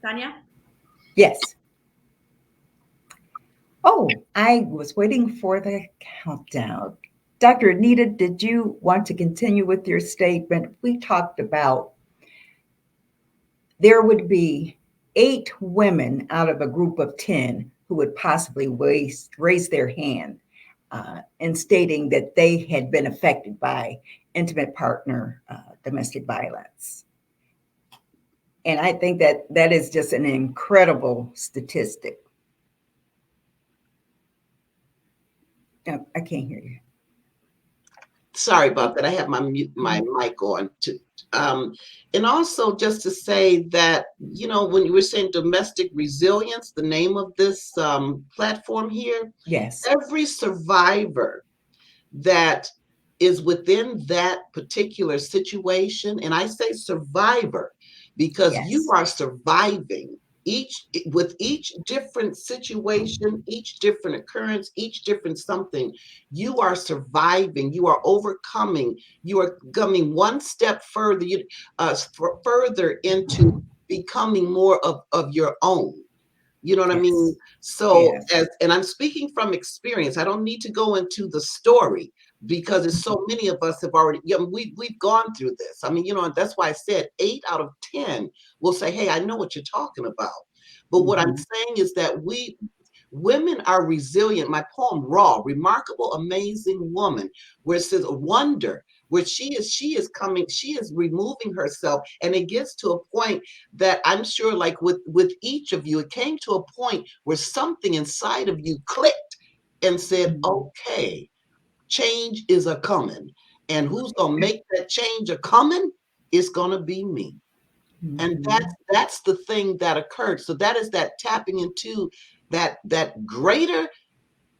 Tanya? Yes. Oh, I was waiting for the countdown. Dr. Anita, did you want to continue with your statement? We talked about there would be 8 women out of a group of 10 who would possibly raise their hand in stating that they had been affected by intimate partner domestic violence. And I think that that is just an incredible statistic. I can't hear you. Sorry about that. I have my mic on. And also just to say that, when you were saying domestic resilience, the name of this platform here, Yes. every survivor that is within that particular situation, and I say survivor because you Yes. are surviving with each different situation, each different occurrence, each different something. You are surviving, you are overcoming, you are coming one step further, further into becoming more of your own. You know what I mean? Yes. So, Yes. and I'm speaking from experience. I don't need to go into the story because there's so many of us have already, we've gone through this. I mean, and that's why I said 8 out of 10 will say, hey, I know what you're talking about. But what I'm saying is that women are resilient. My poem, Raw, Remarkable, Amazing Woman, where it says wonder, where she is removing herself. And it gets to a point that I'm sure, like with each of you, it came to a point where something inside of you clicked and said, okay, change is a coming. And who's going to make that change a coming? It's going to be me. And that's the thing that occurred. So that is that tapping into that greater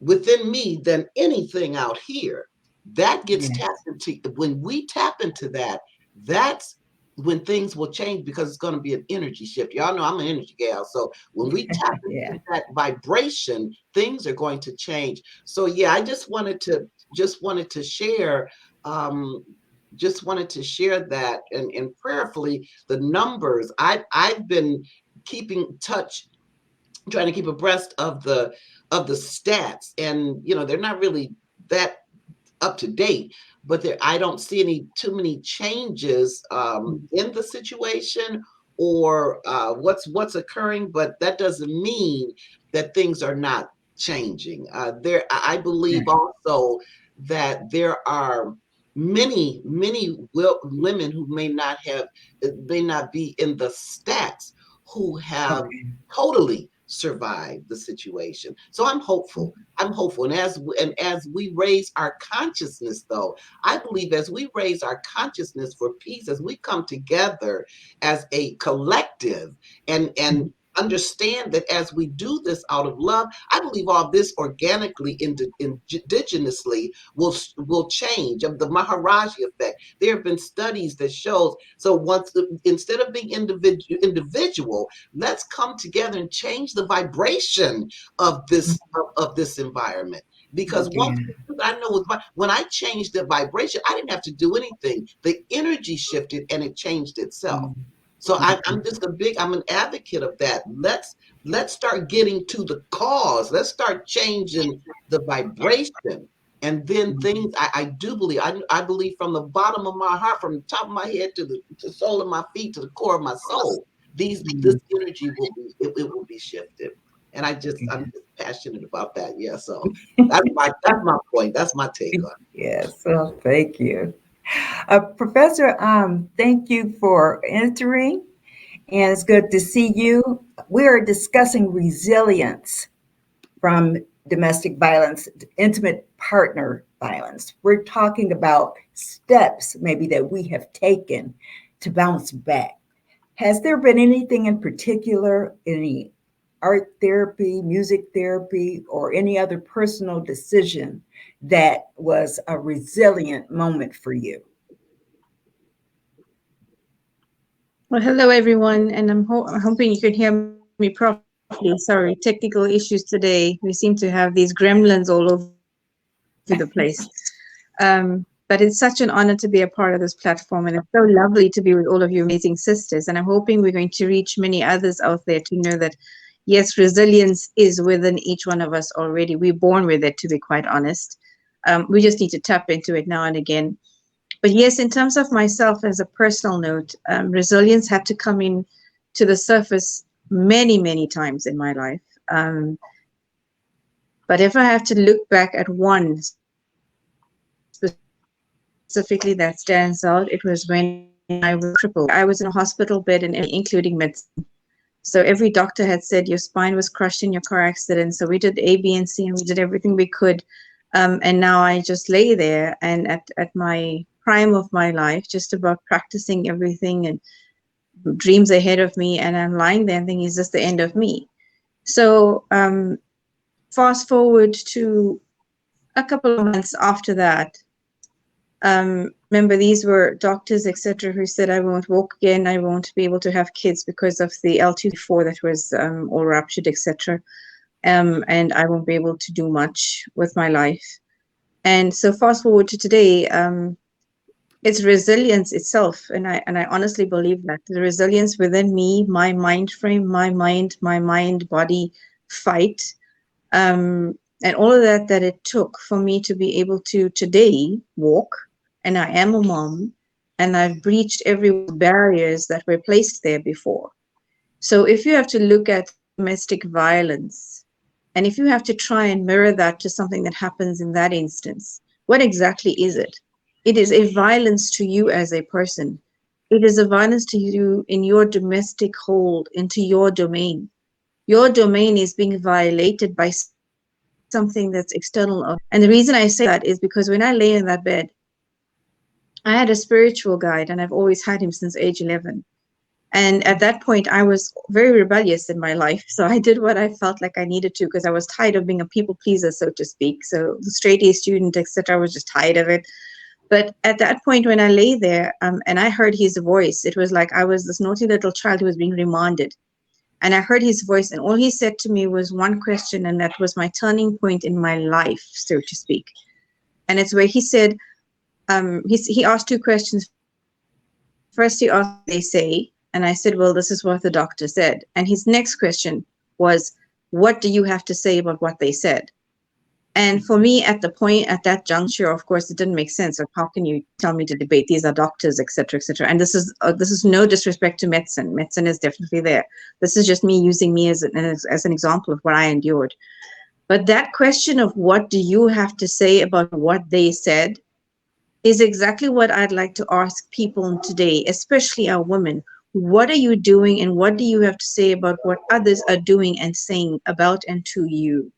within me than anything out here. That gets tapped into. When we tap into that, that's when things will change because it's going to be an energy shift. Y'all know I'm an energy gal. So when we tap into that vibration, things are going to change. So yeah, I just wanted to share that and prayerfully the numbers. I've been keeping touch, trying to keep abreast of the stats, and they're not really that up to date, but I don't see too many changes in the situation or what's occurring, but that doesn't mean that things are not changing. I believe also that there are many women who may not be in the stats who have totally survived the situation. So I'm hopeful. And as we raise our consciousness, though, I believe as we raise our consciousness for peace, as we come together as a collective and understand that as we do this out of love, I believe all this organically, indigenously will change. The Maharaji effect. There have been studies that shows. So instead of being individual, let's come together and change the vibration of this environment. Because one thing I know is when I changed the vibration, I didn't have to do anything. The energy shifted and it changed itself. So I'm an advocate of that. Let's start getting to the cause. Let's start changing the vibration. And then things, I do believe, I believe from the bottom of my heart, from the top of my head to the sole of my feet, to the core of my soul, this energy will be shifted. And I'm just passionate about that. Yeah. So that's my point. That's my take on it. Yes. Well, thank you. Professor, thank you for entering, and it's good to see you. We are discussing resilience from domestic violence, intimate partner violence. We're talking about steps maybe that we have taken to bounce back. Has there been anything in particular, any art therapy, music therapy, or any other personal decision that was a resilient moment for you? Well, hello everyone, and I'm hoping you can hear me properly. Sorry, technical issues today. We seem to have these gremlins all over the place. But it's such an honor to be a part of this platform, and it's so lovely to be with all of you amazing sisters. And I'm hoping we're going to reach many others out there to know that, yes, resilience is within each one of us already. We're born with it, to be quite honest. We just need to tap into it now and again. But yes, in terms of myself as a personal note, resilience had to come in to the surface many, many times in my life. But if I have to look back at one specifically that stands out, it was when I was crippled. I was in a hospital bed, and including medicine. So every doctor had said your spine was crushed in your car accident. So we did A, B, and C, and we did everything we could. And now I just lay there, and at my prime of my life, just about practicing everything and dreams ahead of me, and I'm lying there and thinking, is this the end of me? So fast forward to a couple of months after that. Remember, these were doctors, etc., who said I won't walk again, I won't be able to have kids because of the L2-4 that was all ruptured, etc., and I won't be able to do much with my life. And so fast forward to today, it's resilience itself, and I honestly believe that the resilience within me, my mind frame, my mind body fight, and all of that it took for me to be able to today walk, and I am a mom, and I've breached every barriers that were placed there before. So if you have to look at domestic violence, and if you have to try and mirror that to something that happens in that instance, what exactly is it? It is a violence to you as a person. It is a violence to you in your domestic hold, into your domain. Your domain is being violated by something that's external. And the reason I say that is because when I lay in that bed, I had a spiritual guide, and I've always had him since age 11. And at that point, I was very rebellious in my life. So I did what I felt like I needed to, because I was tired of being a people pleaser, so to speak. So the straight A student, etc., I was just tired of it. But at that point, when I lay there and I heard his voice, it was like I was this naughty little child who was being remanded. And I heard his voice, and all he said to me was one question, and that was my turning point in my life, so to speak. And it's where he said, he asked two questions. First, he asked what they say, and I said, well, this is what the doctor said. And his next question was, what do you have to say about what they said? And for me, at that juncture, of course, it didn't make sense. Like, how can you tell me to debate? These are doctors, etc., etc. And this is no disrespect to medicine. Medicine is definitely there. This is just me using me as an example of what I endured. But that question of what do you have to say about what they said is exactly what I'd like to ask people today, especially our women. What are you doing, and what do you have to say about what others are doing and saying about and to you?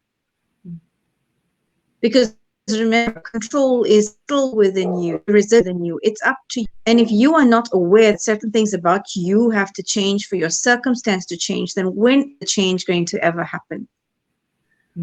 Because remember, control is still within you, within you. It's up to you. And if you are not aware that certain things about you have to change for your circumstance to change, then when is the change going to ever happen?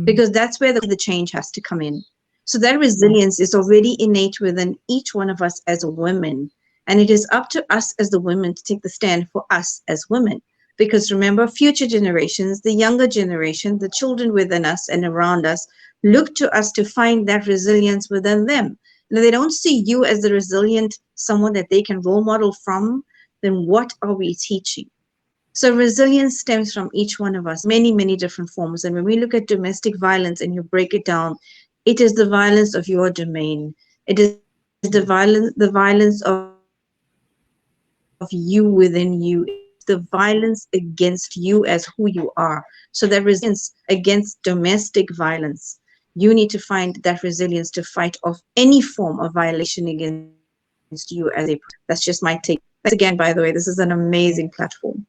Because that's where the change has to come in. So that resilience is already innate within each one of us as women. And it is up to us as the women to take the stand for us as women. Because remember, future generations, the younger generation, the children within us and around us, look to us to find that resilience within them. Now, they don't see you as the resilient someone that they can role model from. Then what are we teaching? So resilience stems from each one of us, many, many different forms. And when we look at domestic violence and you break it down, it is the violence of your domain. It is the violence of you within you. It's the violence against you as who you are. So that resilience against domestic violence, you need to find that resilience to fight off any form of violation against you as a person. That's just my take. Thanks again, by the way. This is an amazing platform.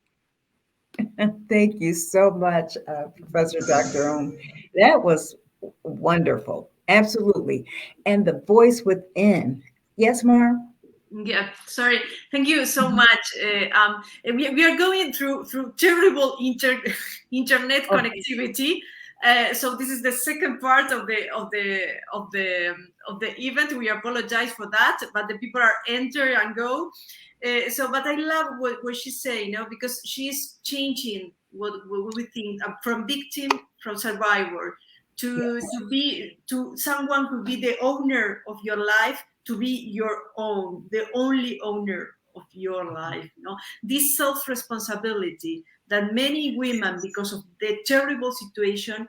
Thank you so much, Professor Dr. Ohm. That was wonderful. Absolutely. And the voice within. Yes, Mar? Yeah, sorry. Thank you so much. We are going through terrible internet connectivity. So this is the second part of the event. We apologize for that, but the people are enter and go. But I love what she's saying, because she's changing what we think from victim, from survivor, to someone who be the owner of your life, to be your own, the only owner of your life. This self-responsibility that many women, because of the terrible situation,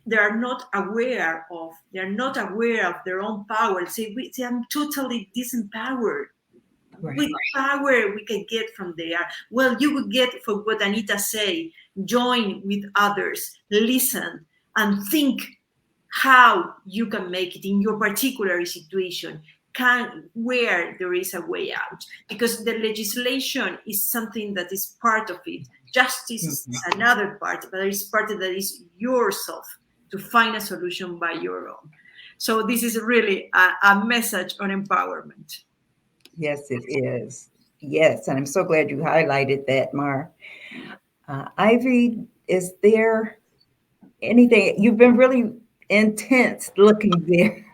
they are not aware of. They are not aware of their own power. Say I'm totally disempowered. Right. With power we can get from there. Well, you would get for what Anita say, join with others, listen, and think how you can make it in your particular situation, where there is a way out, because the legislation is something that is part of it. Justice is another part, but there is part that is yourself to find a solution by your own. So this is really a message on empowerment. Yes, it is. Yes, and I'm so glad you highlighted that, Mar. Ivy, is there anything? You've been really intense looking there,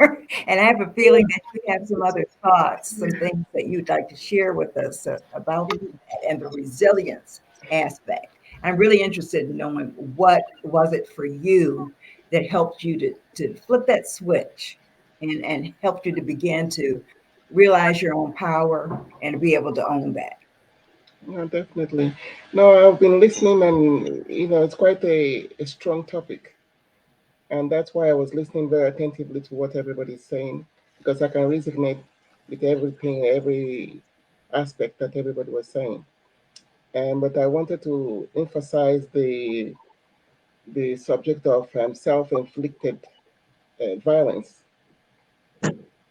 and I have a feeling that you have some other thoughts, some things that you'd like to share with us about that and the resilience aspect. I'm really interested in knowing what was it for you that helped you to flip that switch and helped you to begin to realize your own power and be able to own that. No, definitely. No, I've been listening, and it's quite a strong topic, and that's why I was listening very attentively to what everybody's saying, because I can resonate with everything, every aspect that everybody was saying. And but I wanted to emphasize the subject of self-inflicted violence,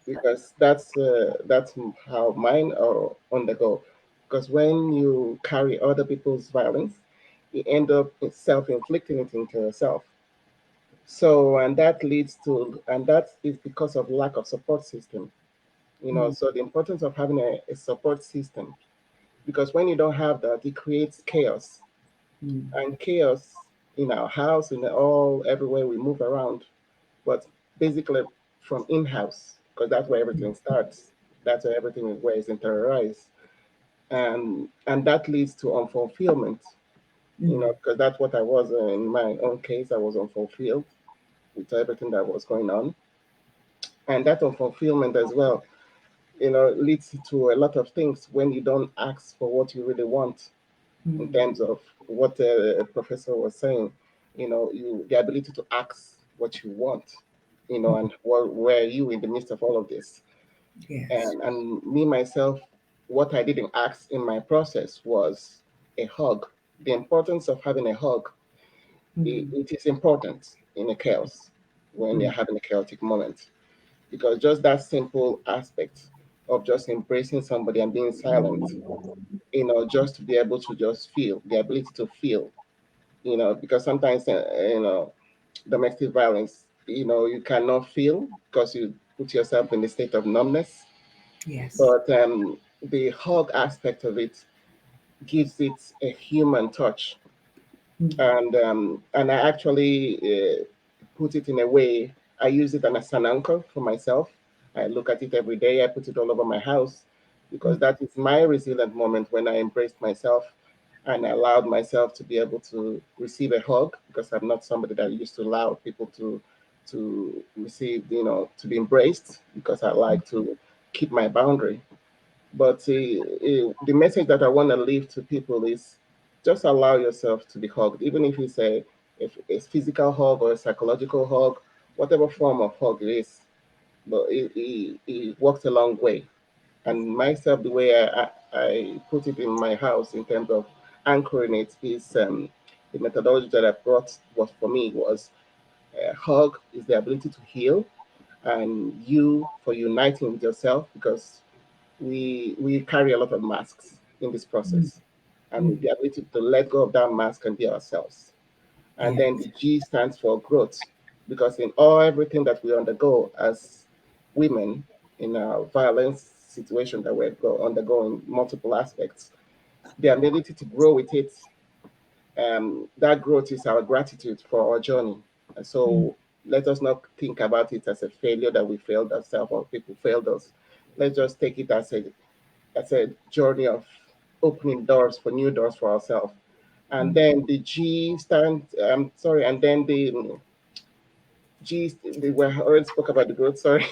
because that's how mine are undergo. Because when you carry other people's violence, you end up self-inflicting it into yourself. So, and that is because of lack of support system. Mm, So the importance of having a support system, because when you don't have that, it creates chaos, mm, and chaos in our house, in all everywhere we move around, but basically from in-house, because that's where mm, everything starts. That's where everything is where it's interiorized, and that leads to unfulfillment. mm, Because that's what I was in my own case. I was unfulfilled with everything that was going on, and that unfulfillment as well, leads to a lot of things when you don't ask for what you really want. In mm, terms of what a professor was saying, the ability to ask what you want, and where are you in the midst of all of this? yes. And me myself, what I didn't ask in my process was a hug. The importance of having a hug, Mm, it is important in a chaos, when you're mm, having a chaotic moment, because just that simple aspect of just embracing somebody and being silent, just to be able to just feel, the ability to feel, because sometimes, domestic violence, you cannot feel because you put yourself in a state of numbness. yes. But the hug aspect of it gives it a human touch, Mm, and I actually put it in a way. I use it as an anchor for myself. I look at it every day. I put it all over my house, because mm, that is my resilient moment, when I embraced myself and I allowed myself to be able to receive a hug, because I'm not somebody that used to allow people to receive, to be embraced, because I like to keep my boundary. But the message that I want to leave to people is, just allow yourself to be hugged, even if it's if it's physical hug or a psychological hug, whatever form of hug it is. But it works a long way. And myself, the way I put it in my house in terms of anchoring it is, the methodology that I brought was, for me, was hug is the ability to heal, and you for uniting with yourself, because we carry a lot of masks in this mm, process, and with mm, the ability to let go of that mask and be ourselves. And then yes. the G stands for growth, because in all everything that we undergo as women, in a violence situation that we're undergoing multiple aspects, the ability to grow with it, that growth is our gratitude for our journey. And Mm, so let us not think about it as a failure, that we failed ourselves or people failed us. Let's just take it as a journey of opening doors, for new doors for ourselves. And mm, then the G stand, sorry, and then the we already spoke about the growth, sorry.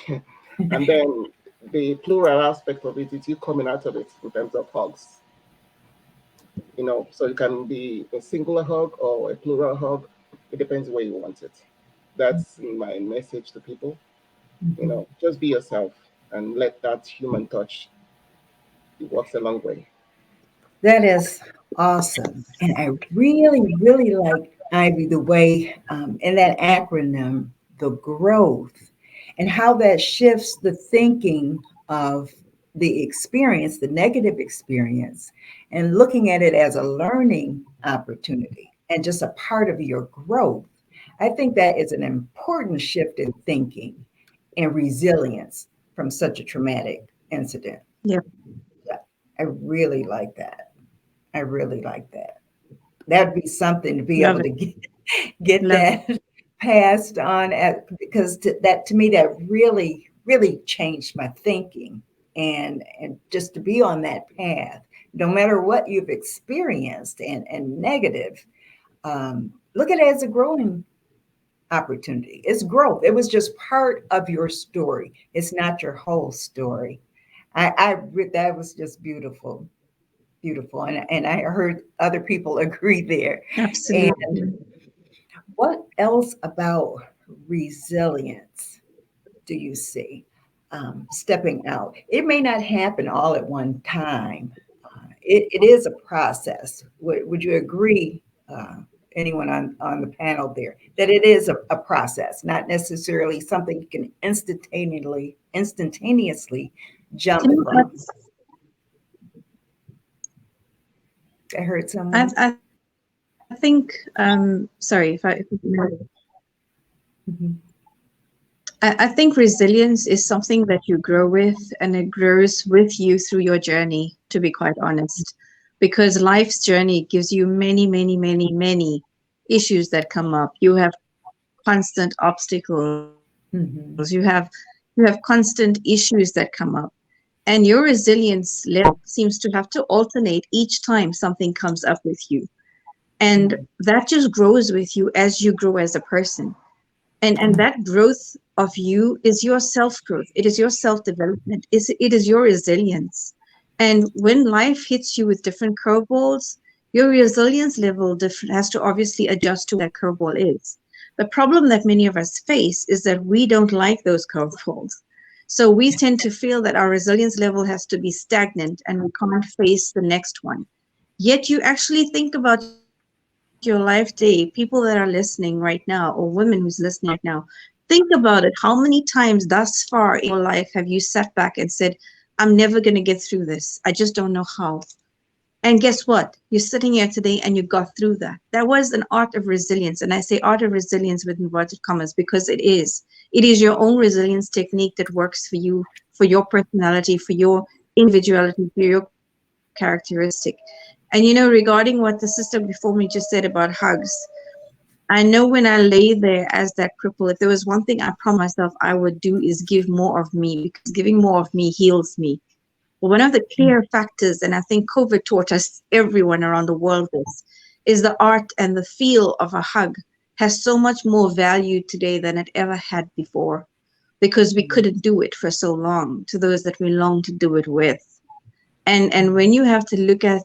And then the plural aspect of it is you coming out of it in terms of hugs. So it can be a singular hug or a plural hug. It depends where you want it. That's my message to people. Just be yourself and let that human touch. It works a long way. That is awesome. And I really, really like, Ivy, the way in that acronym, the growth, and how that shifts the thinking of the experience, the negative experience, and looking at it as a learning opportunity and just a part of your growth. I think that is an important shift in thinking and resilience from such a traumatic incident. Yeah. I really like that. I really like that. That'd be something to be Love able it. to get Love it. that passed on because that to me that really really changed my thinking and just to be on that path, no matter what you've experienced and negative, look at it as a growing opportunity. It's growth. It was just part of your story. It's not your whole story. That was just beautiful. Beautiful. And I heard other people agree there. And Absolutely. what else about resilience do you see stepping out? It may not happen all at one time. It is a process. Would you agree, anyone on the panel there, that it is a process, not necessarily something you can instantaneously You jump know what? from? I heard I, someone. I think, sorry if Mhm. I think resilience is something that you grow with, and it grows with you through your journey, to be quite honest. Because life's journey gives you many, many, many, many issues that come up. You have constant obstacles. Mhm. You have constant issues that come up. And your resilience level seems to have to alternate each time something comes up with you. And Mhm. that just grows with you as you grow as a person. And that growth of you is your self growth, it is your self development, it is your resilience. And when life hits you with different curveballs, your resilience level has to obviously adjust to what that curveball is. The problem that many of us face is that we don't like those curveballs, so we tend to feel that our resilience level has to be stagnant and we can't face the next one. Yet you actually think about your life today, people that are listening right now, or women who's listening right now, think about it. How many times thus far in your life have you sat back and said, I'm never going to get through this. I just don't know how. And guess what? You're sitting here today and you got through that. That was an art of resilience. And I say art of resilience with inverted commas because it is. It is your own resilience technique that works for you, for your personality, for your individuality, for your characteristic. And regarding what the sister before me just said about hugs, I know when I lay there as that cripple, if there was one thing I promised myself I would do is give more of me, because giving more of me heals me. Well, one of the clear factors, and I think COVID taught us, everyone around the world, this is the art and the feel of a hug has so much more value today than it ever had before, because we couldn't do it for so long to those that we long to do it with. And when you have to look at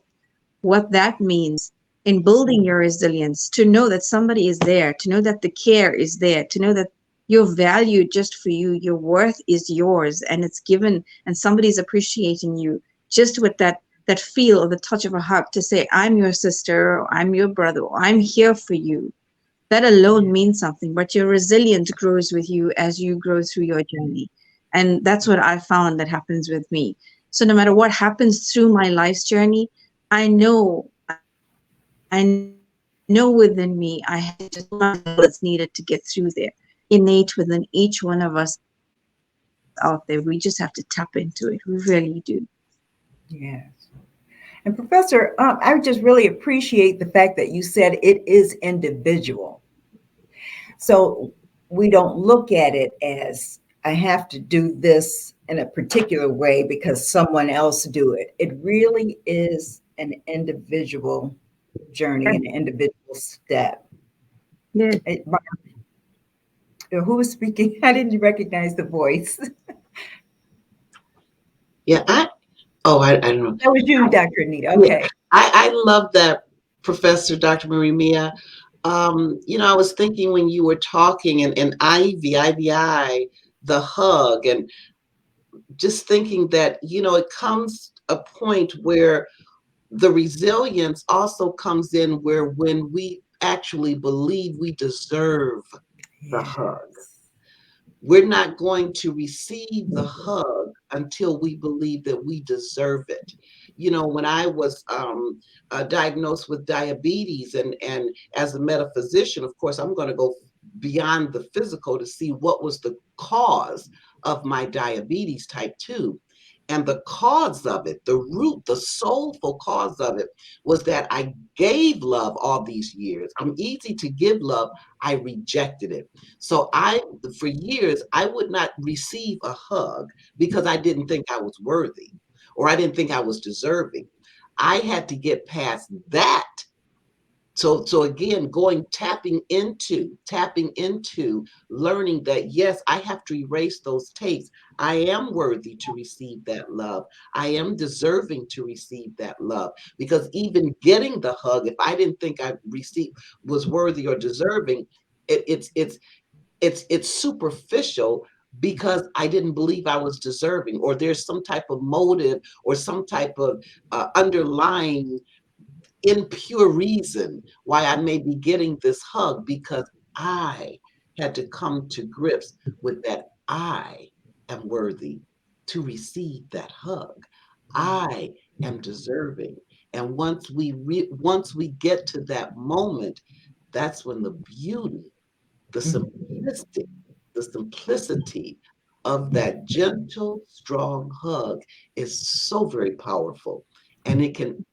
what that means in building your resilience, to know that somebody is there, to know that the care is there, to know that you're valued just for you, your worth is yours and it's given, and somebody's appreciating you just with that feel or the touch of a hug, to say, I'm your sister, or I'm your brother, or I'm here for you. That alone means something, but your resilience grows with you as you grow through your journey. And that's what I found that happens with me. So no matter what happens through my life's journey, I know within me, I have just so much that's needed to get through there. Innate within each one of us out there. We just have to tap into it. We really do. Yes. And Professor, I just really appreciate the fact that you said it is individual. So we don't look at it as I have to do this in a particular way because someone else do it. It really is an individual journey, an individual step. Yes. Who was speaking? I didn't recognize the voice. Yeah, I don't know. That was you, Dr. Anita. Yeah, Okay. I love that, Professor Dr. Marie Mia. I was thinking when you were talking and IVI, the hug, and just thinking that, it comes a point where the resilience also comes in where when we actually believe we deserve the hug. Yes. We're not going to receive the hug until we believe that we deserve it. When I was diagnosed with diabetes, and as a metaphysician, of course, I'm going to go beyond the physical to see what was the cause of my diabetes type 2. And the cause of it, the root, the soulful cause of it, was that I gave love all these years. I'm easy to give love. I rejected it. So for years, I would not receive a hug because I didn't think I was worthy, or I didn't think I was deserving. I had to get past that. So again, tapping into learning that, yes, I have to erase those tapes. I am worthy to receive that love. I am deserving to receive that love, because even getting the hug, if I didn't think I was worthy or deserving, it's superficial, because I didn't believe I was deserving, or there's some type of motive or some type of underlying impure reason why I may be getting this hug, because I had to come to grips with that. I am worthy to receive that hug. I am deserving. And once we get to that moment, that's when the beauty, the simplicity, the simplicity of that gentle, strong hug is so very powerful. And it can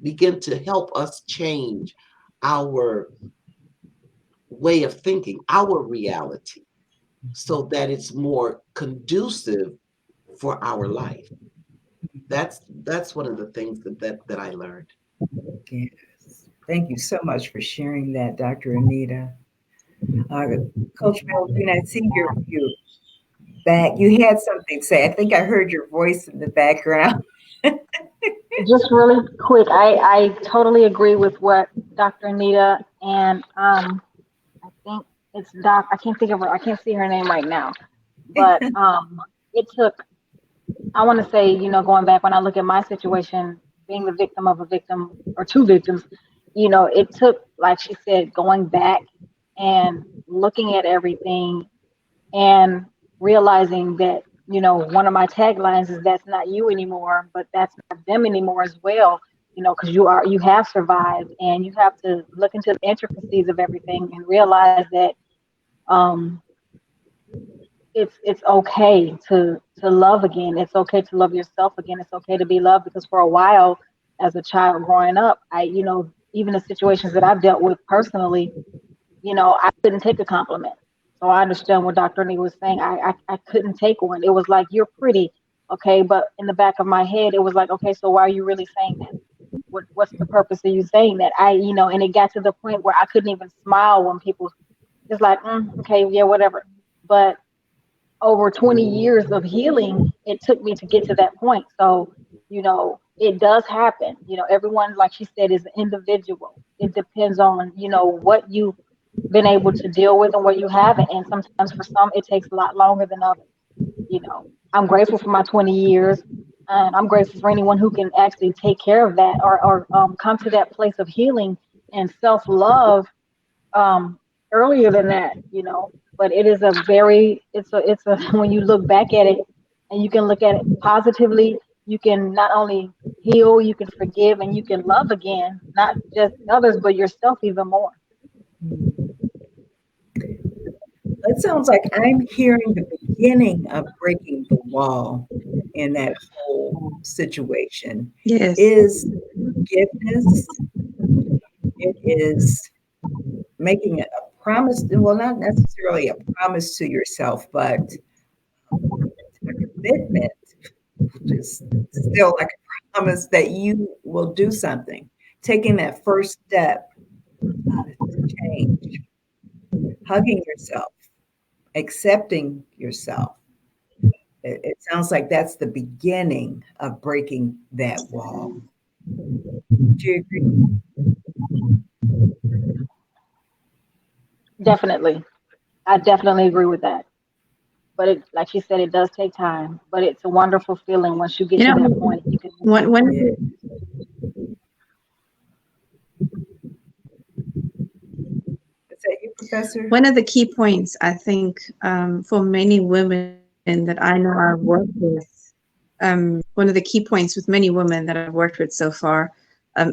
begin to help us change our way of thinking, our reality, so that it's more conducive for our life. That's one of the things that I learned. Yes. Thank you so much for sharing that, Dr. Anita. Uh, Coach Melvin, I see your back. You had something to say. I think I heard your voice in the background. Just really quick, I totally agree with what Dr. Anita and I think it's Doc. I can't think of her. I can't see her name right now. But it took. I want to say, going back when I look at my situation, being the victim of a victim or two victims, it took, like she said, going back and looking at everything and realizing that, one of my taglines is that's not you anymore, but that's not them anymore as well. Because you have survived, and you have to look into the intricacies of everything and realize that um, it's okay to love again. It's okay to love yourself again. It's okay to be loved, because for a while, as a child growing up, even the situations that I've dealt with personally, I couldn't take a compliment. So I understand what Dr. Nee was saying. I couldn't take one. It was like, you're pretty, okay, but in the back of my head, it was like, okay, so why are you really saying that? What's the purpose of you saying that? And it got to the point where I couldn't even smile when people just like, okay, yeah, whatever. But over 20 years of healing, it took me to get to that point. So, it does happen. Everyone, like she said, is individual. It depends on, what you've been able to deal with and what you haven't. And sometimes for some, it takes a lot longer than others. I'm grateful for my 20 years. And I'm grateful for anyone who can actually take care of that, or come to that place of healing and self love earlier than that, but it is it's a when you look back at it and you can look at it positively, you can not only heal, you can forgive, and you can love again, not just others, but yourself even more. It sounds like I'm hearing the beginning of breaking the wall in that whole situation. Yes. Is forgiveness. It is making a promise. Well, not necessarily a promise to yourself, but a commitment, just still like a promise that you will do something. Taking that first step to change, hugging yourself, accepting yourself. It sounds like that's the beginning of breaking that wall. Do you agree? Definitely. I definitely agree with that. But it, like you said, it does take time. But it's a wonderful feeling once you get You to that know, point. You can move one forward. one Yeah. Is that you, Professor? one of the key points I think for many women that I know I've worked with, one of the key points with many women that I've worked with so far,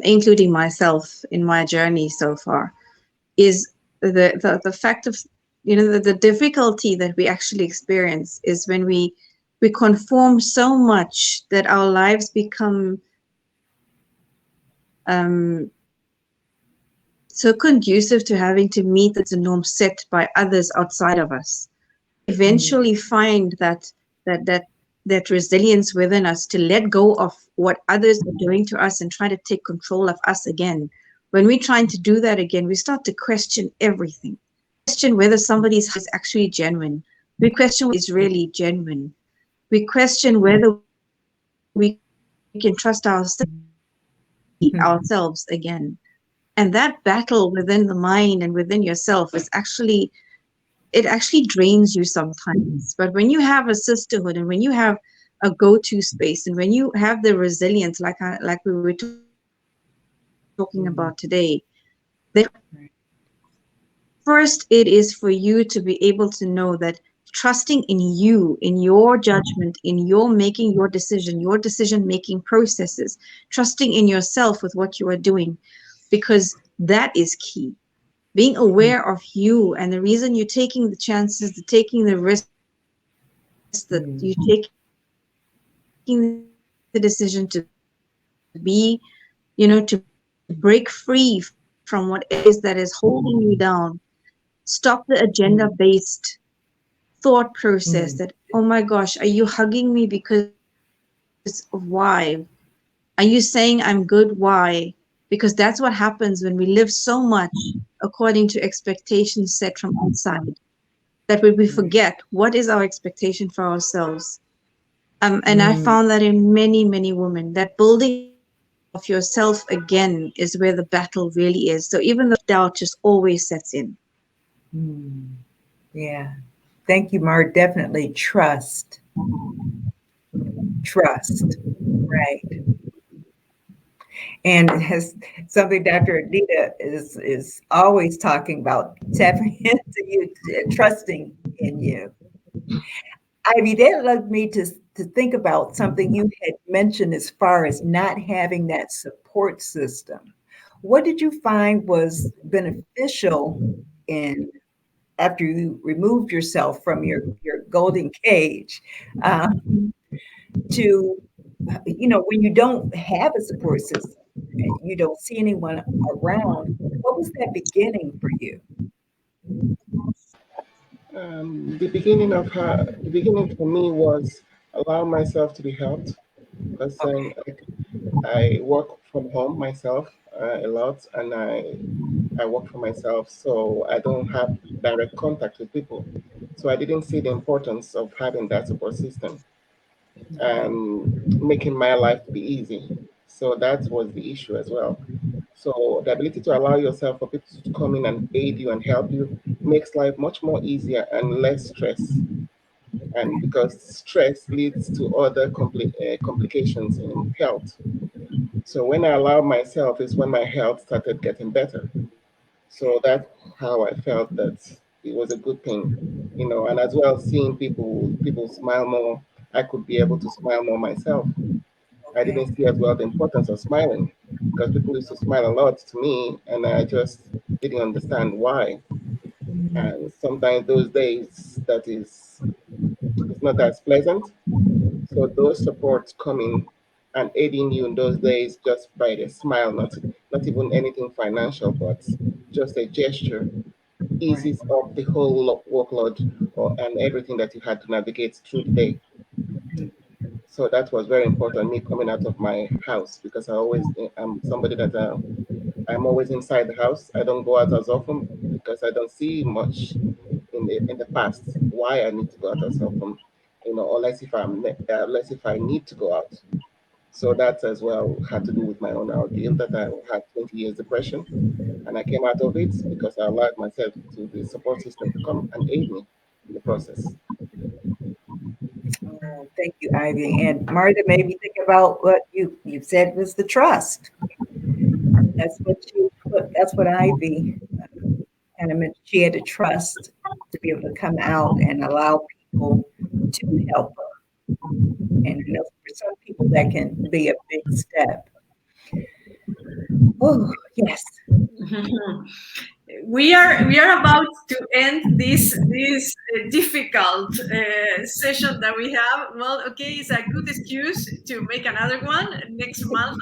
including myself in my journey so far, is the fact of, the difficulty that we actually experience is when we conform so much that our lives become um, so conducive to having to meet the norm set by others outside of us. Mm, Eventually find that that that resilience within us to let go of what others are doing to us and try to take control of us again. When we're trying to do that again, we start to question everything. Question whether somebody's is actually genuine. We question what is really genuine. We question whether we can trust ourselves be ourselves again. And that battle within the mind and within yourself is actually, it actually drains you sometimes. But when you have a sisterhood and when you have a go-to space and when you have the resilience, like we were talking about today, then right. first it is for you to be able to know that trusting in you, in your judgment, in your making your decision, your decision making processes, trusting in yourself with what you are doing, because that is key. Being Mm, aware of you and the reason you're taking the chances, the taking the risks, that you're taking the mm, decision to be, to break free from whatever it is that is holding you down. Stop the agenda based thought process mm, that, oh my gosh, are you hugging me mm, because of why? Are you saying I'm good? Why? Because that's what happens when we live so much according to expectations set from outside that we forget what is our expectation for ourselves. And I found that in many, many women, that building of mm, yourself again is where the battle really is. So even though self-doubt just always sets in. mm. Yeah. Thank you, Mar. Definitely trust. Trust. Right. And it has something Dr. Anita is always talking about, tapping into you, trusting in you. Ivy, that led me to think about something you had mentioned as far as not having that support system. What did you find was beneficial in after you removed yourself from your golden cage um, to when you don't have a support system, you don't see anyone around. What was that beginning for you? The beginning for me was allow myself to be helped because Okay. I work from home myself a lot, and I work for myself, so I don't have direct contact with people. So I didn't see the importance of having that support system and making my life to be easy. So that was the issue as well. So the ability to allow yourself for people to come in and aid you and help you makes life much more easier and less stress. And because stress leads to other complications in health. So when I allowed myself is when my health started getting better. So that's how I felt that it was a good thing, and as well seeing people smile more, I could be able to smile more myself. I Okay. didn't see as well the importance of smiling because people used to smile a lot to me, and I just didn't understand why. Mm, And sometimes those days that is it's not as pleasant. So those supports coming and aiding you in those days just by the smile, not even anything financial, but just a gesture right. eases up the whole workload and everything that you had to navigate through the day. So that was very important. Me coming out of my house because I'm somebody that I'm always inside the house. I don't go out as often because I don't see much in the past. Why I need to go out as often unless if I need to go out. So that as well had to do with my own ordeal, that I had 20 years depression, and I came out of it because I allowed myself to the support system to come and aid me in the process. Oh, thank you, Ivy. And Martha made me think about what you said was the trust. That's what Ivy kind of meant. She had to trust to be able to come out and allow people to help her. And for some people that can be a big step. Oh, yes. We are about to end this difficult session that we have. Well, okay, it's a good excuse to make another one next month,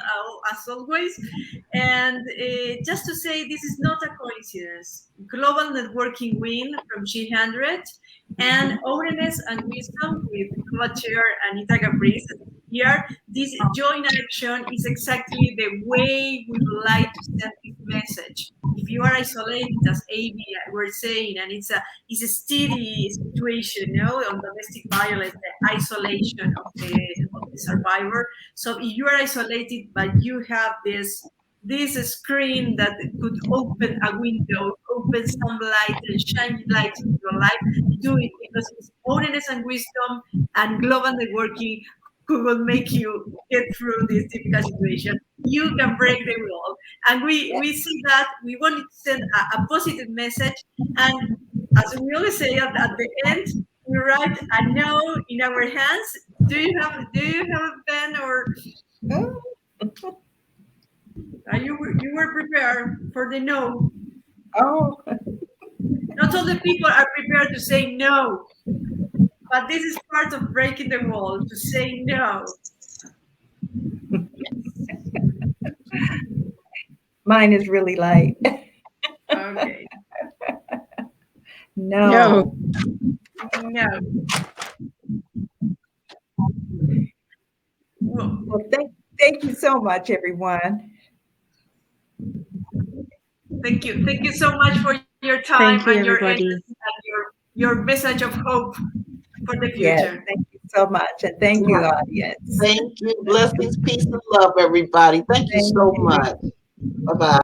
as always. And just to say, this is not a coincidence. Global Networking Win from G100 and Openness and Wisdom with co-chair Anita Caprice here. This joint action is exactly the way we would like to send this message. If you are isolated, as Amy were saying, and it's a steady situation, on domestic violence, the isolation of the survivor. So if you are isolated, but you have this screen that could open a window, open some light and shine light into your life, do it, because it's openness and wisdom and global networking who will make you get through this difficult situation. You can break the wall. And we see that we wanted to send a positive message. And as we always say at the end, we write a no in our hands. Do you have a pen, or you were prepared for the no? Oh. Not all the people are prepared to say no. But this is part of breaking the wall, to say no. Mine is really light. Okay. No. Well, thank you so much, everyone. Thank you so much for your time Thank you, and your everybody. energy and your message of hope for the future. Yes, thank you so much, and thank you, audience. Thank you. Blessings, peace, and love, everybody. Thank you so much. Bye-bye.